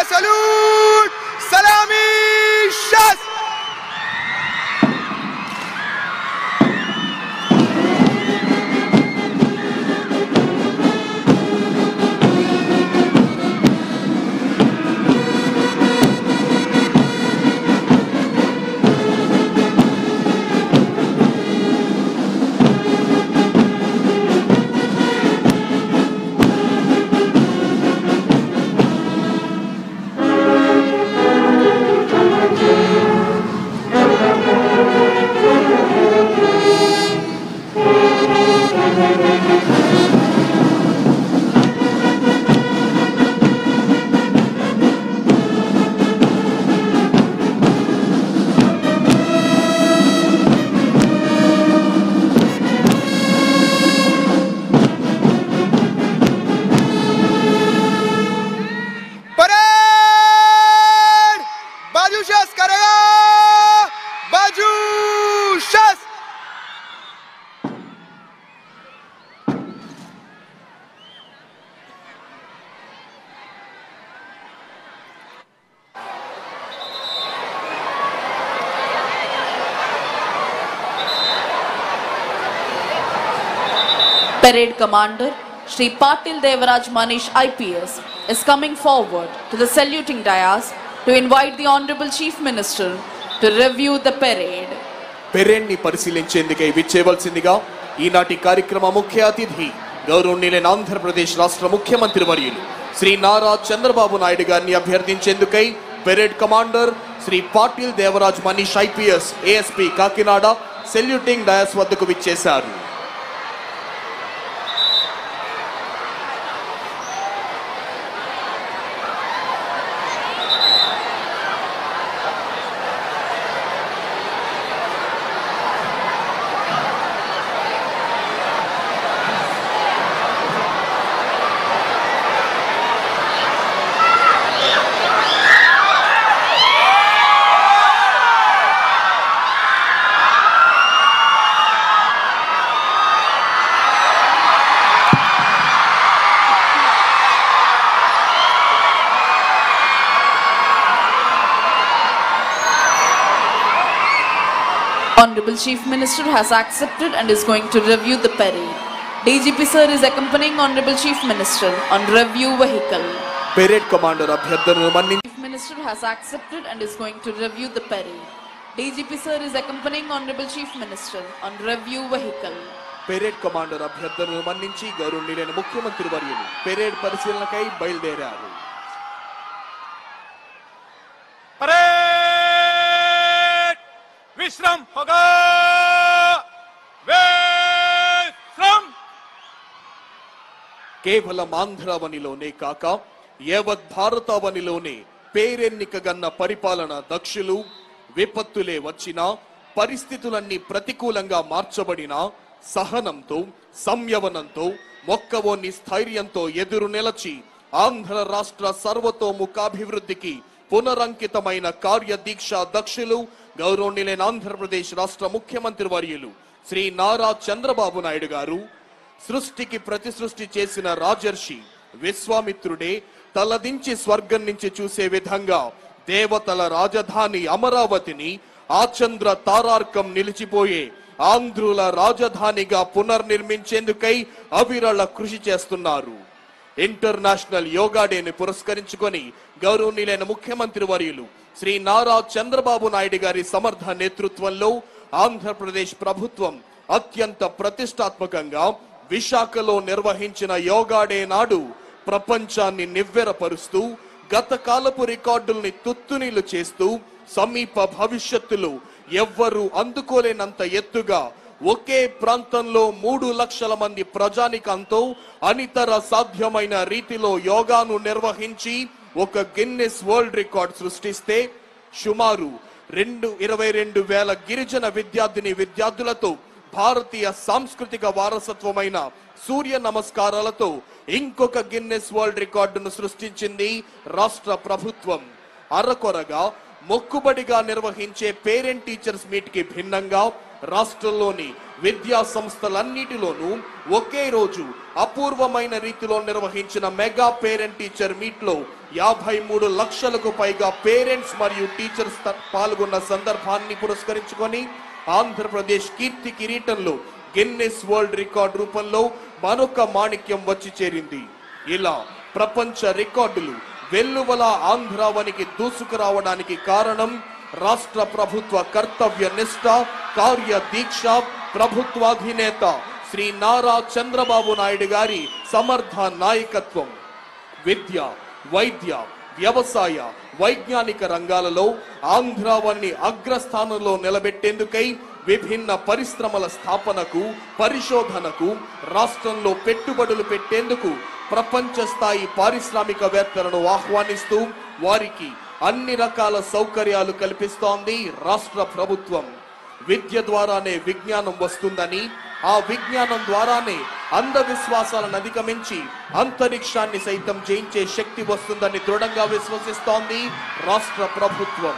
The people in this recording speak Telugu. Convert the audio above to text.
salute, salami, shas. Parade Commander Shri Patil Devaraj Manish IPS is coming forward to the saluting dais to invite the Honorable Chief Minister to review the parade. Parade ni పరిశీలించేందుకై విచ్చేవలసిందిగా ఈనాటి కార్యక్రమ ముఖ్య అతిథి గౌరవనీయులైన ఆంధ్రప్రదేశ్ రాష్ట్ర ముఖ్యమంత్రి వర్యులు శ్రీ నారా చంద్రబాబు నాయుడు గారిని అభ్యర్థించేందుకై parade commander Shri Patil Devraj Manish IPS ASP Kakinada saluting dais వద్దకు విచ్చేశారు. Honorable Chief Minister has accepted and is going to review the parade. DGP sir is accompanying Honorable Chief Minister on review vehicle. Parade Commander అభ్యర్థనను మన్నించి Chief Minister has accepted and is going to review the parade. DGP sir is accompanying Honorable Chief Minister on review vehicle. Parade Commander అభ్యర్థనను మన్నించి గౌరవనీయులైన ముఖ్యమంత్రి వర్యులు parade పరిశీలనకై బయలుదేరారు. विश्राम होगा विश्राम కేవలం ఆంధ్రావనిలోనే కాక యావత్ భారతావనిలోనే పేరెన్నికగన్న పరిపాలన దక్షులు విపత్తులే వచ్చినా పరిస్థితులన్నీ ప్రతికూలంగా మార్చబడినా సహనంతో సంయమనంతో మొక్కవోని స్థైర్యంతో ఎదురు నిలచి ఆంధ్ర రాష్ట్ర సర్వతోముఖాభివృద్ధికి పునరంకితమైన కార్యదీక్ష దక్షులు గౌరవనీయులైన ఆంధ్రప్రదేశ్ రాష్ట్ర ముఖ్యమంత్రి వర్యులు శ్రీ నారా చంద్రబాబు నాయుడు గారు సృష్టికి ప్రతి సృష్టి చేసిన రాజర్షి విశ్వామిత్రుడే తలదించి స్వర్గం నుంచి చూసే విధంగా దేవతల రాజధాని అమరావతిని ఆచంద్ర తారార్కం నిలిచిపోయే ఆంధ్రుల రాజధానిగా పునర్నిర్మించేందుకై అవిరళ కృషి చేస్తున్నారు. ఇంటర్నేషనల్ యోగా డేని పురస్కరించుకొని గౌరవనీయులైన ముఖ్యమంత్రి వర్యులు శ్రీ నారా చంద్రబాబు నాయుడు గారి సమర్థ నేతృత్వంలో ఆంధ్రప్రదేశ్ ప్రభుత్వం అత్యంత ప్రతిష్టాత్మకంగా విశాఖలో నిర్వహించిన యోగా డే నాడు ప్రపంచాన్ని నివ్వెరపరుస్తూ గత కాలపు రికార్డుల్ని తుత్తునీలు చేస్తూ సమీప భవిష్యత్తులో ఎవ్వరూ అందుకోలేనంత ఎత్తుగా ఒకే ప్రాంతంలో 3 లక్షల మంది ప్రజానికంతో అనితర సాధ్యమైన రీతిలో యోగాను నిర్వహించి ఒక గిన్నెస్ వరల్డ్ రికార్డ్ సృష్టిస్తే సుమారు 22,000 గిరిజన విద్యార్థులతో భారతీయ సాంస్కృతిక వారసత్వమైన సూర్య నమస్కారాలతో ఇంకొక గిన్నెస్ వరల్డ్ రికార్డును సృష్టించింది రాష్ట్ర ప్రభుత్వం. అరకొరగా మొక్కుబడిగా నిర్వహించే పేరెంట్ టీచర్స్ మీట్ కి భిన్నంగా రాష్ట్రంలోని విద్యా సంస్థలన్నిటిలోనూ ఒకే రోజు అపూర్వమైన రీతిలో నిర్వహించిన మెగా పేరెంట్ టీచర్ మీట్ లో 53 లక్షలకు పైగా పేరెంట్స్ మరియు టీచర్స్ పాల్గొన్న సందర్భాన్ని పురస్కరించుకొని ఆంధ్రప్రదేశ్ కీర్తి కిరీటంలో గిన్నెస్ వరల్డ్ రికార్డ్ రూపంలో మరొక మాణిక్యం వచ్చి చేరింది. ఇలా ప్రపంచ రికార్డులు వెల్లువల ఆంధ్రావనికి దూసుకురావడానికి కారణం రాష్ట్ర ప్రభుత్వ కర్తవ్య నిష్ఠ, కార్య దీక్ష, ప్రభుత్వాధినేత శ్రీ నారా చంద్రబాబు నాయుడు గారి సమర్థ నాయకత్వం. విద్య, వైద్య, వ్యవసాయ, వైజ్ఞానిక రంగాలలో ఆంధ్రావన్ని అగ్రస్థానంలో నిలబెట్టేందుకై విభిన్న పరిశ్రమల స్థాపనకు, పరిశోధనకు, రాష్ట్రంలో పెట్టుబడులు పెట్టేందుకు ప్రపంచ స్థాయి పారిశ్రామికవేత్తలను ఆహ్వానిస్తూ వారికి అన్ని రకాల సౌకర్యాలు కల్పిస్తోంది రాష్ట్ర ప్రభుత్వం. విద్య ద్వారానే విజ్ఞానం వస్తుందని, ఆ విజ్ఞానం ద్వారానే అంధవిశ్వాసాలను అధిగమించి అంతరిక్షాన్ని సైతం జయించే శక్తి వస్తుందని దృఢంగా విశ్వసిస్తోంది రాష్ట్ర ప్రభుత్వం.